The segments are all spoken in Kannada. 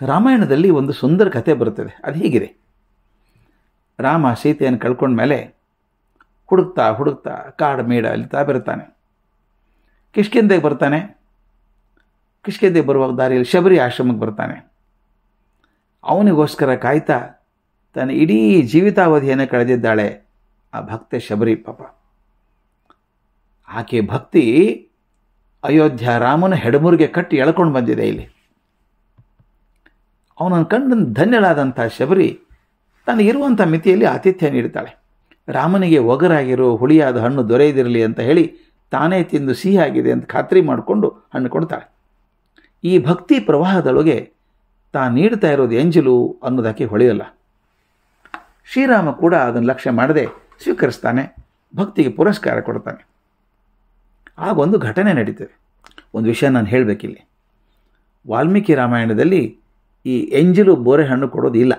ರಾಮಾಯಣದಲ್ಲಿ ಒಂದು ಸುಂದರ ಕಥೆ ಬರುತ್ತದೆ. ಅದು ಹೀಗಿದೆ. ರಾಮ ಸೀತೆಯನ್ನು ಕಳ್ಕೊಂಡ ಮೇಲೆ ಹುಡುಕ್ತಾ ಹುಡುಕ್ತಾ ಕಾಡು ಮೇಡ ಅಲಿತಾ ಬರ್ತಾನೆ. ಕಿಷ್ಕಿಂಧೆಗೆ ಬರ್ತಾನೆ. ಕಿಷ್ಕಿಂಧೆಗೆ ಬರುವಾಗ ದಾರಿಯಲ್ಲಿ ಶಬರಿ ಆಶ್ರಮಕ್ಕೆ ಬರ್ತಾನೆ. ಅವನಿಗೋಸ್ಕರ ಕಾಯ್ತಾ ತನ್ನ ಇಡೀ ಜೀವಿತಾವಧಿಯನ್ನು ಕಳೆದಿದ್ದಾಳೆ ಆ ಭಕ್ತೆ ಶಬರಿ. ಪಾಪ ಆಕೆ ಭಕ್ತಿ ಅಯೋಧ್ಯ ರಾಮನ ಹೆಡಮುರಿಗೆ ಕಟ್ಟಿ ಎಳ್ಕೊಂಡು ಬಂದಿದೆ. ಇಲ್ಲಿ ಅವನನ್ನು ಕಂಡು ಧನ್ಯಳಾದಂಥ ಶಬರಿ ತನಗಿರುವಂಥ ಮಿತಿಯಲ್ಲಿ ಆತಿಥ್ಯ ನೀಡ್ತಾಳೆ. ರಾಮನಿಗೆ ಒಗರಾಗಿರೋ ಹುಳಿಯಾದ ಹಣ್ಣು ದೊರೆಯದಿರಲಿ ಅಂತ ಹೇಳಿ ತಾನೇ ತಿಂದು ಸಿಹಿಯಾಗಿದೆ ಅಂತ ಖಾತ್ರಿ ಮಾಡಿಕೊಂಡು ಹಣ್ಣು ಕೊಡ್ತಾಳೆ. ಈ ಭಕ್ತಿ ಪ್ರವಾಹದೊಳಗೆ ತಾನು ನೀಡ್ತಾ ಇರೋದು ಎಂಜಲು ಅನ್ನೋದಕ್ಕೆ ಹೊಳೆಯಲ್ಲ. ಶ್ರೀರಾಮ ಕೂಡ ಅದನ್ನು ಲಕ್ಷ್ಯ ಮಾಡದೆ ಸ್ವೀಕರಿಸ್ತಾನೆ, ಭಕ್ತಿಗೆ ಪುರಸ್ಕಾರ ಕೊಡ್ತಾನೆ. ಆಗೊಂದು ಘಟನೆ ನಡೀತದೆ. ಒಂದು ವಿಷಯ ನಾನು ಹೇಳಬೇಕಿಲ್ಲಿ. ವಾಲ್ಮೀಕಿ ರಾಮಾಯಣದಲ್ಲಿ ಈ ಎಂಜಲು ಬೋರೆ ಹಣ್ಣು ಕೊಡೋದು ಇಲ್ಲ.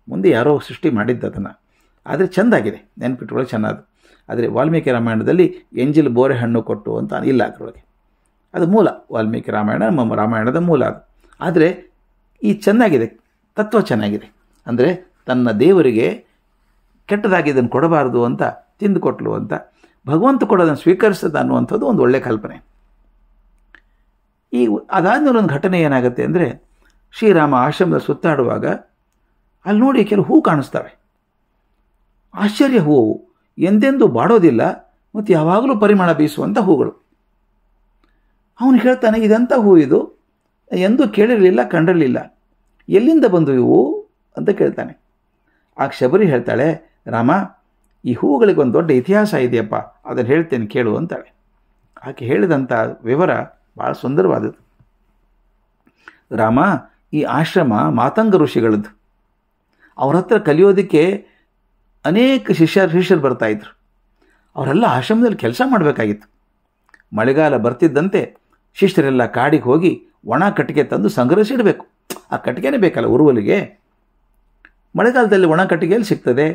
ಮುಂದೆ ಯಾರೋ ಸೃಷ್ಟಿ ಮಾಡಿದ್ದು ಅದನ್ನು. ಆದರೆ ಚೆಂದಾಗಿದೆ, ನೆನಪಿಟ್ಕೊಳ್ಳೋ ಚೆನ್ನಾದು. ಆದರೆ ವಾಲ್ಮೀಕಿ ರಾಮಾಯಣದಲ್ಲಿ ಎಂಜಲು ಬೋರೆ ಹಣ್ಣು ಕೊಟ್ಟು ಅಂತ ಇಲ್ಲ ಅದರೊಳಗೆ. ಅದು ಮೂಲ, ವಾಲ್ಮೀಕಿ ರಾಮಾಯಣ ನಮ್ಮ ರಾಮಾಯಣದ ಮೂಲ ಅದು. ಆದರೆ ಈ ಚೆನ್ನಾಗಿದೆ, ತತ್ವ ಚೆನ್ನಾಗಿದೆ. ಅಂದರೆ ತನ್ನ ದೇವರಿಗೆ ಕೆಟ್ಟದಾಗಿದ್ದನ್ನು ಕೊಡಬಾರ್ದು ಅಂತ ತಿಂದುಕೊಟ್ಲು ಅಂತ, ಭಗವಂತ ಕೊಡೋದನ್ನು ಸ್ವೀಕರಿಸದ ಅನ್ನುವಂಥದ್ದು ಒಂದು ಒಳ್ಳೆಯ ಕಲ್ಪನೆ. ಅದಾದ್ಮೇಲೆ ಒಂದು ಘಟನೆ ಏನಾಗುತ್ತೆ ಅಂದರೆ, ಶ್ರೀರಾಮ ಆಶ್ರಮದ ಸುತ್ತಾಡುವಾಗ ಅಲ್ಲಿ ನೋಡಿ ಕೆಲವು ಹೂ ಕಾಣಿಸ್ತವೆ. ಆಶ್ಚರ್ಯ ಹೂವು, ಎಂದೆಂದೂ ಬಾಡೋದಿಲ್ಲ ಮತ್ತು ಯಾವಾಗಲೂ ಪರಿಮಳ ಬೀಸುವಂಥ ಹೂಗಳು. ಅವನು ಹೇಳ್ತಾನೆ, ಇದಂಥ ಹೂ ಇದು, ಎಂದೂ ಕೇಳಿರಲಿಲ್ಲ, ಕಂಡಿರಲಿಲ್ಲ, ಎಲ್ಲಿಂದ ಬಂದು ಇವು ಅಂತ ಕೇಳ್ತಾನೆ. ಆಗ ಶಬರಿ ಹೇಳ್ತಾಳೆ, ರಾಮ, ಈ ಹೂಗಳಿಗೊಂದು ದೊಡ್ಡ ಇತಿಹಾಸ ಇದೆಯಪ್ಪ, ಅದನ್ನು ಹೇಳ್ತೇನೆ ಕೇಳು ಅಂತಾಳೆ. ಆಕೆ ಹೇಳಿದಂಥ ವಿವರ ಭಾಳ ಸುಂದರವಾದದ್ದು. ರಾಮ, ಈ ಆಶ್ರಮ ಮಾತಂಗ ಋಷಿಗಳದ್ದು. ಅವ್ರ ಹತ್ರ ಕಲಿಯೋದಕ್ಕೆ ಅನೇಕ ಶಿಷ್ಯರು ಬರ್ತಾಯಿದ್ರು. ಅವರೆಲ್ಲ ಆಶ್ರಮದಲ್ಲಿ ಕೆಲಸ ಮಾಡಬೇಕಾಗಿತ್ತು. ಮಳೆಗಾಲ ಬರ್ತಿದ್ದಂತೆ ಶಿಷ್ಯರೆಲ್ಲ ಕಾಡಿಗೆ ಹೋಗಿ ಒಣ ಕಟ್ಟಿಗೆ ತಂದು ಸಂಗ್ರಹಿಸಿಡಬೇಕು. ಆ ಕಟ್ಟಿಗೆನೇ ಬೇಕಲ್ಲ ಉರುವಲಿಗೆ. ಮಳೆಗಾಲದಲ್ಲಿ ಒಣ ಕಟ್ಟಿಗೆಯಲ್ಲಿ ಸಿಗ್ತದೆ.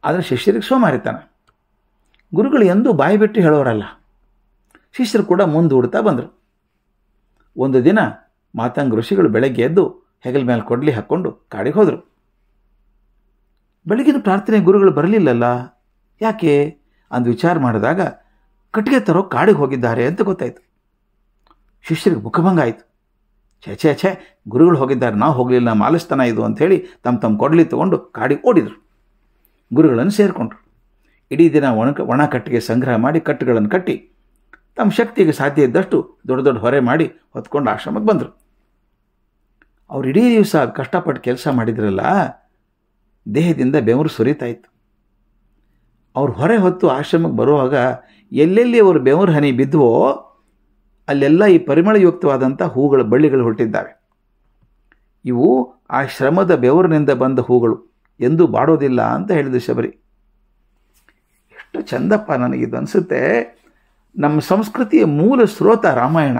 ಆದರೆ ಶಿಷ್ಯರಿಗೆ ಸೋಮಾರಿತಾನೆ. ಗುರುಗಳು ಎಂದೂ ಬಾಯಿ ಬಿಟ್ಟು ಹೇಳೋರಲ್ಲ. ಶಿಷ್ಯರು ಕೂಡ ಮುಂದೂಡ್ತಾ ಬಂದರು. ಒಂದು ದಿನ ಮಾತಂಗ ಋಷಿಗಳು ಬೆಳಗ್ಗೆ ಎದ್ದು ಹೆಗಲ ಮೇಲೆ ಕೊಡ್ಲಿ ಹಾಕ್ಕೊಂಡು ಕಾಡಿಗೆ ಹೋದರು. ಬೆಳಗಿನ ಪ್ರಾರ್ಥನೆ ಗುರುಗಳು ಬರಲಿಲ್ಲಲ್ಲ, ಯಾಕೆ ಅಂದು ವಿಚಾರ ಮಾಡಿದಾಗ ಕಟ್ಟಿಗೆ ತರೋ ಕಾಡಿಗೆ ಹೋಗಿದ್ದಾರೆ ಅಂತ ಗೊತ್ತಾಯಿತು. ಶಿಷ್ಯರಿಗೆ ಮುಖಭಂಗ ಆಯಿತು. ಛೇ, ಗುರುಗಳು ಹೋಗಿದ್ದಾರೆ, ನಾವು ಹೋಗಲಿಲ್ಲ, ಮಾಲಸ್ತನ ಇದು ಅಂಥೇಳಿ ತಮ್ಮ ಕೊಡ್ಲಿ ತೊಗೊಂಡು ಕಾಡಿಗೆ ಓಡಿದರು. ಗುರುಗಳನ್ನು ಸೇರಿಕೊಂಡ್ರು. ಇಡೀ ದಿನ ಒಣ ಕಟ್ಟಿಗೆ ಸಂಗ್ರಹ ಮಾಡಿ ಕಟ್ಟುಗಳನ್ನು ಕಟ್ಟಿ ತಮ್ಮ ಶಕ್ತಿಗೆ ಸಾಧ್ಯ ಇದ್ದಷ್ಟು ದೊಡ್ಡ ದೊಡ್ಡ ಹೊರೆ ಮಾಡಿ ಹೊತ್ಕೊಂಡು ಆಶ್ರಮಕ್ಕೆ ಬಂದರು. ಅವ್ರು ಇಡೀ ದಿವಸ ಕಷ್ಟಪಟ್ಟು ಕೆಲಸ ಮಾಡಿದ್ರಲ್ಲ, ದೇಹದಿಂದ ಬೆವರು ಸುರಿತಾಯಿತ್ತು. ಅವ್ರು ಹೊರೆ ಹೊತ್ತು ಆಶ್ರಮಕ್ಕೆ ಬರುವಾಗ ಎಲ್ಲೆಲ್ಲಿ ಅವರು ಬೆವರು ಹನಿ ಬಿದ್ದುವೋ ಅಲ್ಲೆಲ್ಲ ಈ ಪರಿಮಳಯುಕ್ತವಾದಂಥ ಹೂಗಳ ಬಳ್ಳಿಗಳು ಹುಟ್ಟಿದ್ದಾವೆ. ಇವು ಆ ಶ್ರಮದ ಬೆವರಿನಿಂದ ಬಂದ ಹೂಗಳು, ಎಂದೂ ಬಾಡೋದಿಲ್ಲ ಅಂತ ಹೇಳಿದ ಶಬರಿ. ಎಷ್ಟು ಚಂದಪ್ಪ, ನನಗಿದು ಅನಿಸುತ್ತೆ. ನಮ್ಮ ಸಂಸ್ಕೃತಿಯ ಮೂಲ ಸ್ರೋತ ರಾಮಾಯಣ.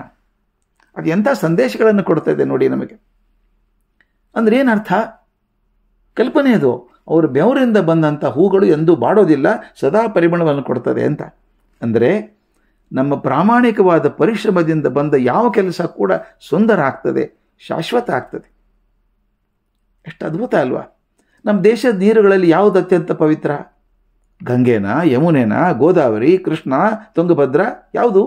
ಅದು ಎಂಥ ಸಂದೇಶಗಳನ್ನು ಕೊಡ್ತಾ ಇದೆ ನೋಡಿ ನಮಗೆ. ಅಂದರೆ ಏನರ್ಥ? ಕಲ್ಪನೆ ಅದು. ಅವರ ಬೆವರಿಂದ ಬಂದಂಥ ಹೂಗಳು ಎಂದೂ ಬಾಡೋದಿಲ್ಲ, ಸದಾ ಪರಿಮಳವನ್ನು ಕೊಡ್ತದೆ ಅಂತ. ಅಂದರೆ ನಮ್ಮ ಪ್ರಾಮಾಣಿಕವಾದ ಪರಿಶ್ರಮದಿಂದ ಬಂದ ಯಾವ ಕೆಲಸ ಕೂಡ ಸುಂದರ ಆಗ್ತದೆ, ಶಾಶ್ವತ ಆಗ್ತದೆ. ಎಷ್ಟು ಅದ್ಭುತ ಅಲ್ವಾ? ನಮ್ಮ ದೇಶದ ನೀರುಗಳಲ್ಲಿ ಯಾವುದು ಅತ್ಯಂತ ಪವಿತ್ರ? ಗಂಗೆನಾ, ಯಮುನೆನಾ, ಗೋದಾವರಿ, ಕೃಷ್ಣ, ತುಂಗಭದ್ರ, ಯಾವುದು?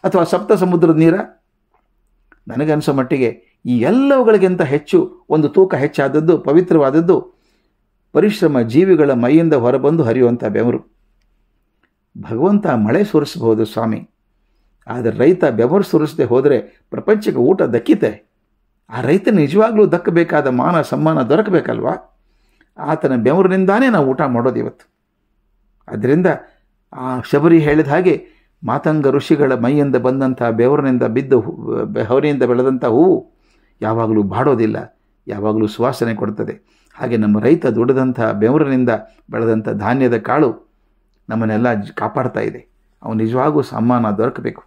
ಅಥವಾ ಸಪ್ತ ಸಮುದ್ರದ ನೀರ? ನನಗನ್ಸೋ ಮಟ್ಟಿಗೆ ಈ ಎಲ್ಲವುಗಳಿಗಿಂತ ಹೆಚ್ಚು ಒಂದು ತೂಕ ಹೆಚ್ಚಾದದ್ದು, ಪವಿತ್ರವಾದದ್ದು ಪರಿಶ್ರಮ, ಜೀವಿಗಳ ಮೈಯಿಂದ ಹೊರಬಂದು ಹರಿಯುವಂಥ ಬೆವರು. ಭಗವಂತ ಮಳೆ ಸುರಿಸಬಹುದು ಸ್ವಾಮಿ, ಆದರೆ ರೈತ ಬೆವರು ಸುರಿಸದೆ ಹೋದರೆ ಪ್ರಪಂಚಕ್ಕೆ ಊಟ ದಕ್ಕಿತೆ. ಆ ರೈತ ನಿಜವಾಗ್ಲೂ ದಕ್ಕಬೇಕಾದ ಮಾನ ಸಮ್ಮಾನ ದೊರಕಬೇಕಲ್ವಾ? ಆತನ ಬೆವರಿನಿಂದಾನೇ ನಾವು ಊಟ ಮಾಡೋದು ಇವತ್ತು. ಅದರಿಂದ ಆ ಶಬರಿ ಹೇಳಿದ ಹಾಗೆ ಮಾತಂಗ ಋಷಿಗಳ ಮೈಯಿಂದ ಬಂದಂಥ ಬೆವರಿನಿಂದ ಬಿದ್ದು ಹೊರೆಯಿಂದ ಬೆಳೆದಂಥ ಹೂವು ಯಾವಾಗಲೂ ಬಾಡೋದಿಲ್ಲ, ಯಾವಾಗಲೂ ಸುವಾಸನೆ ಕೊಡ್ತದೆ. ಹಾಗೆ ನಮ್ಮ ರೈತ ದುಡಿದಂಥ ಬೆವರಿನಿಂದ ಬೆಳೆದಂಥ ಧಾನ್ಯದ ಕಾಳು ನಮ್ಮನ್ನೆಲ್ಲ ಕಾಪಾಡ್ತಾ ಇದೆ. ಅವನು ನಿಜವಾಗೂ ಸಮ್ಮಾನ ದೊರಕಬೇಕು.